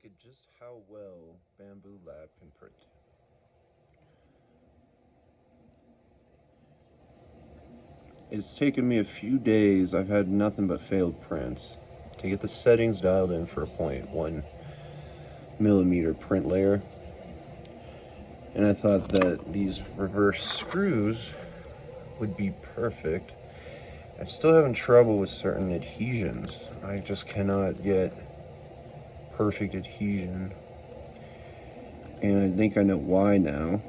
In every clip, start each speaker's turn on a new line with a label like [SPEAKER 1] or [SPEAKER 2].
[SPEAKER 1] look at just how well Bambu Lab can print. It's taken me a few days. I've had nothing but failed prints to get the settings dialed in for a 0.1 millimeter print layer. And I thought that these reverse screws would be perfect. I'm still having trouble with certain adhesions. I just cannot get perfect adhesion. And I think I know why now.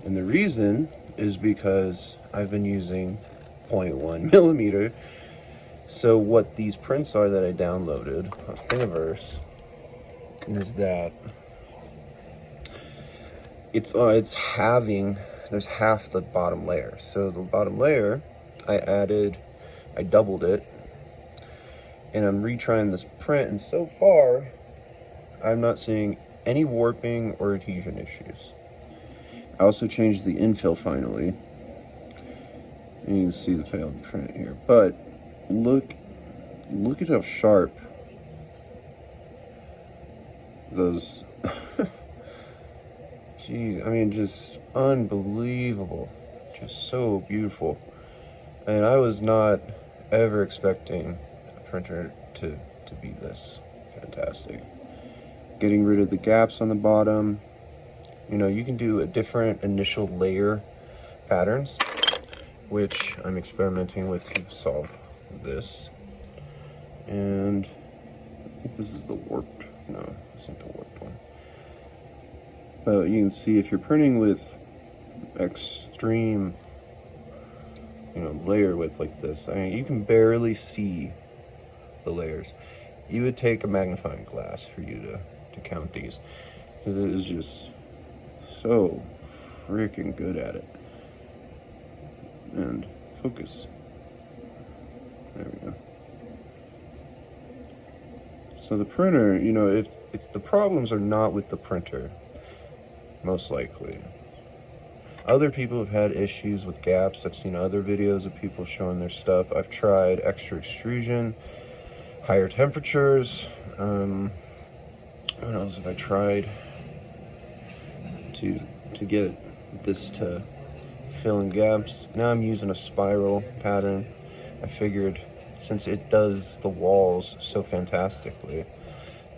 [SPEAKER 1] And the reason is because I've been using 0.1 millimeter. So what these prints are that I downloaded on Thingiverse is that it's having, there's half the bottom layer. So the bottom layer, I doubled it, and I'm retrying this print, and so far, I'm not seeing any warping or adhesion issues. I also changed the infill finally, and you can see the failed print here. But look at how sharp those. Geez, I mean, just unbelievable, just so beautiful. And I was not ever expecting a printer to be this fantastic. Getting rid of the gaps on the bottom. You know, you can do a different initial layer patterns, which I'm experimenting with to solve this. And I think this is the warped, no, it's not the warped one. But you can see if you're printing with extreme, you know, layer width like this, I mean, you can barely see the layers. You would take a magnifying glass for you to count these, because it is just so freaking good at it. And focus. There we go. So the printer, you know, if it's the problems are not with the printer, most likely. Other people have had issues with gaps. I've seen other videos of people showing their stuff. I've tried extra extrusion, higher temperatures. What else have I tried to get this to fill in gaps? Now I'm using a spiral pattern. I figured since it does the walls so fantastically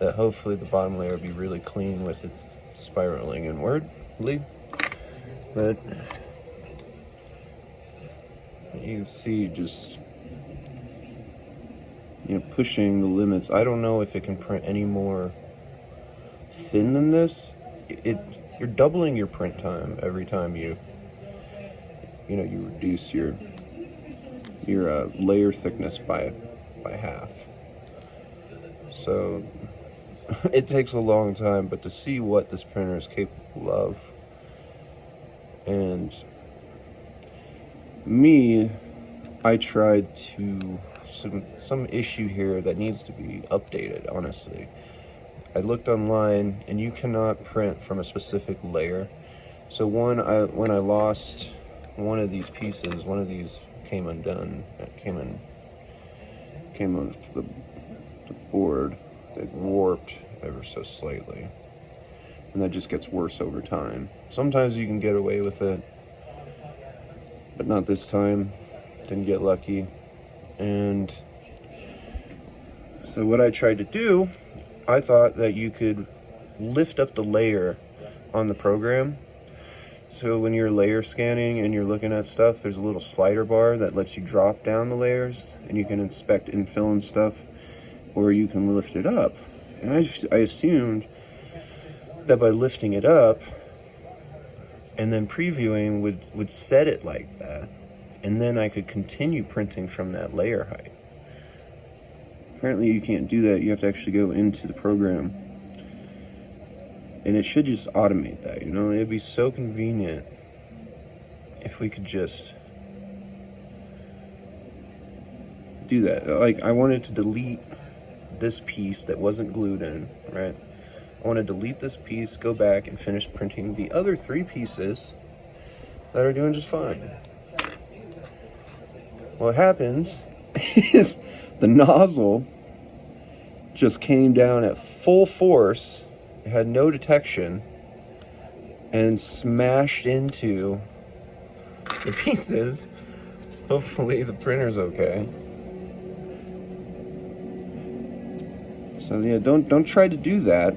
[SPEAKER 1] that hopefully the bottom layer will be really clean with it spiraling inwardly. But you can see just, you know, pushing the limits. I don't know if it can print any more thin than this. You're doubling your print time every time you reduce your layer thickness by half. So it takes a long time, but to see what this printer is capable of, and me, I tried to some issue here that needs to be updated. Honestly, I looked online, and you cannot print from a specific layer. So when I lost one of these pieces, one of these came undone. It came on the board. It warped ever so slightly, and that just gets worse over time. Sometimes you can get away with it, but not this time. Didn't get lucky. And so what I tried to do, I thought that you could lift up the layer on the program. So when you're layer scanning and you're looking at stuff, there's a little slider bar that lets you drop down the layers, and you can inspect infill and stuff, or you can lift it up. And I assumed that by lifting it up and then previewing would set it like that, and then I could continue printing from that layer height. Apparently you can't do that. You have to actually go into the program, and it should just automate that, you know? It'd be so convenient if we could just do that. Like, I wanted to delete this piece that wasn't glued in, right? I want to delete this piece, go back and finish printing the other 3 pieces that are doing just fine. What happens is the nozzle just came down at full force it had no detection and smashed into the pieces. Hopefully the printer's okay. So yeah, don't try to do that.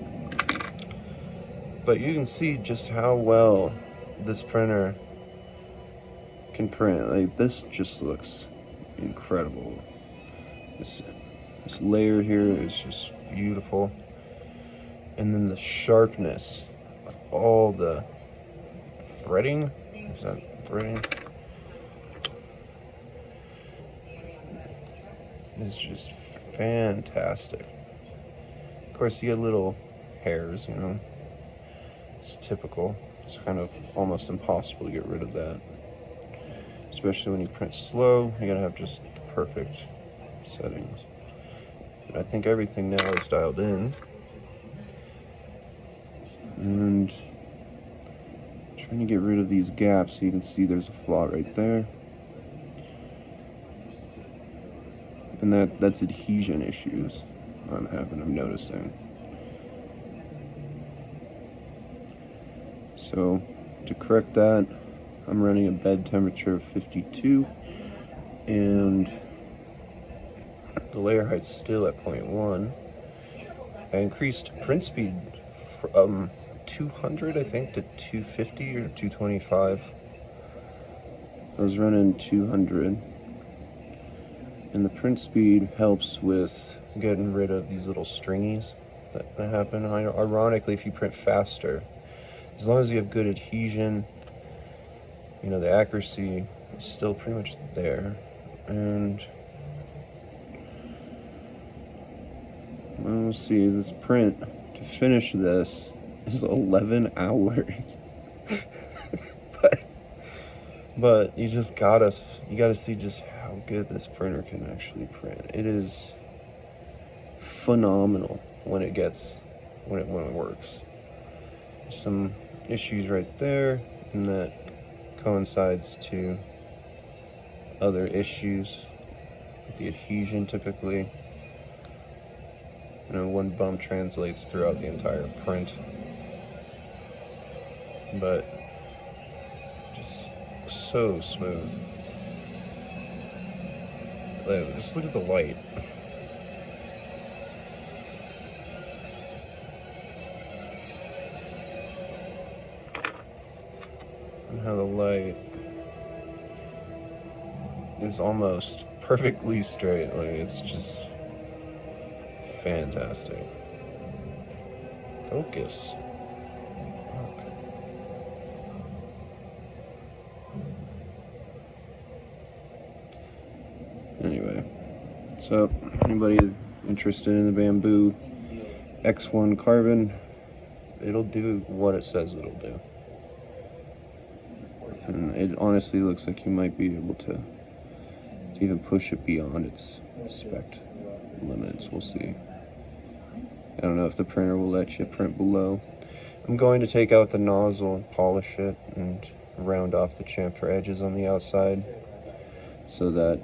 [SPEAKER 1] But you can see just how well this printer can print. Like, this just looks incredible. This layer here is just beautiful. And then the sharpness of all the threading. Is that threading? It's just fantastic. Of course, you get little hairs, you know. It's typical. It's kind of almost impossible to get rid of that. Especially when you print slow, you gotta have just the perfect settings. But I think everything now is dialed in. And trying to get rid of these gaps so you can see there's a flaw right there. And that's adhesion issues I'm noticing. So to correct that, I'm running a bed temperature of 52 and the layer height's still at 0.1. I increased print speed from 200 I think to 250 or 225. I was running 200. And the print speed helps with getting rid of these little stringies that happen. Ironically, if you print faster, as long as you have good adhesion, you know, the accuracy is still pretty much there. And well, let's see, this print, to finish this, is 11 hours. but you gotta see just how good this printer can actually print. It is phenomenal when it works. Some issues right there, and that coincides to other issues with the adhesion typically. You know, one bump translates throughout the entire print. But just so smooth. Just look at the light. And how the light is almost perfectly straight. Like, it's just fantastic. Focus. Anyway, so anybody interested in the Bambu X1 carbon, it'll do what it says it'll do. And it honestly looks like you might be able to even push it beyond its spec limits. We'll see. I don't know if the printer will let you print below. I'm going to take out the nozzle and polish it and round off the chamfer edges on the outside so that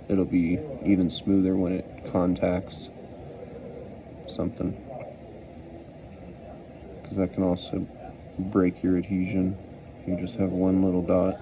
[SPEAKER 1] it'll be even smoother when it contacts something, because that can also break your adhesion. You just have one little dot.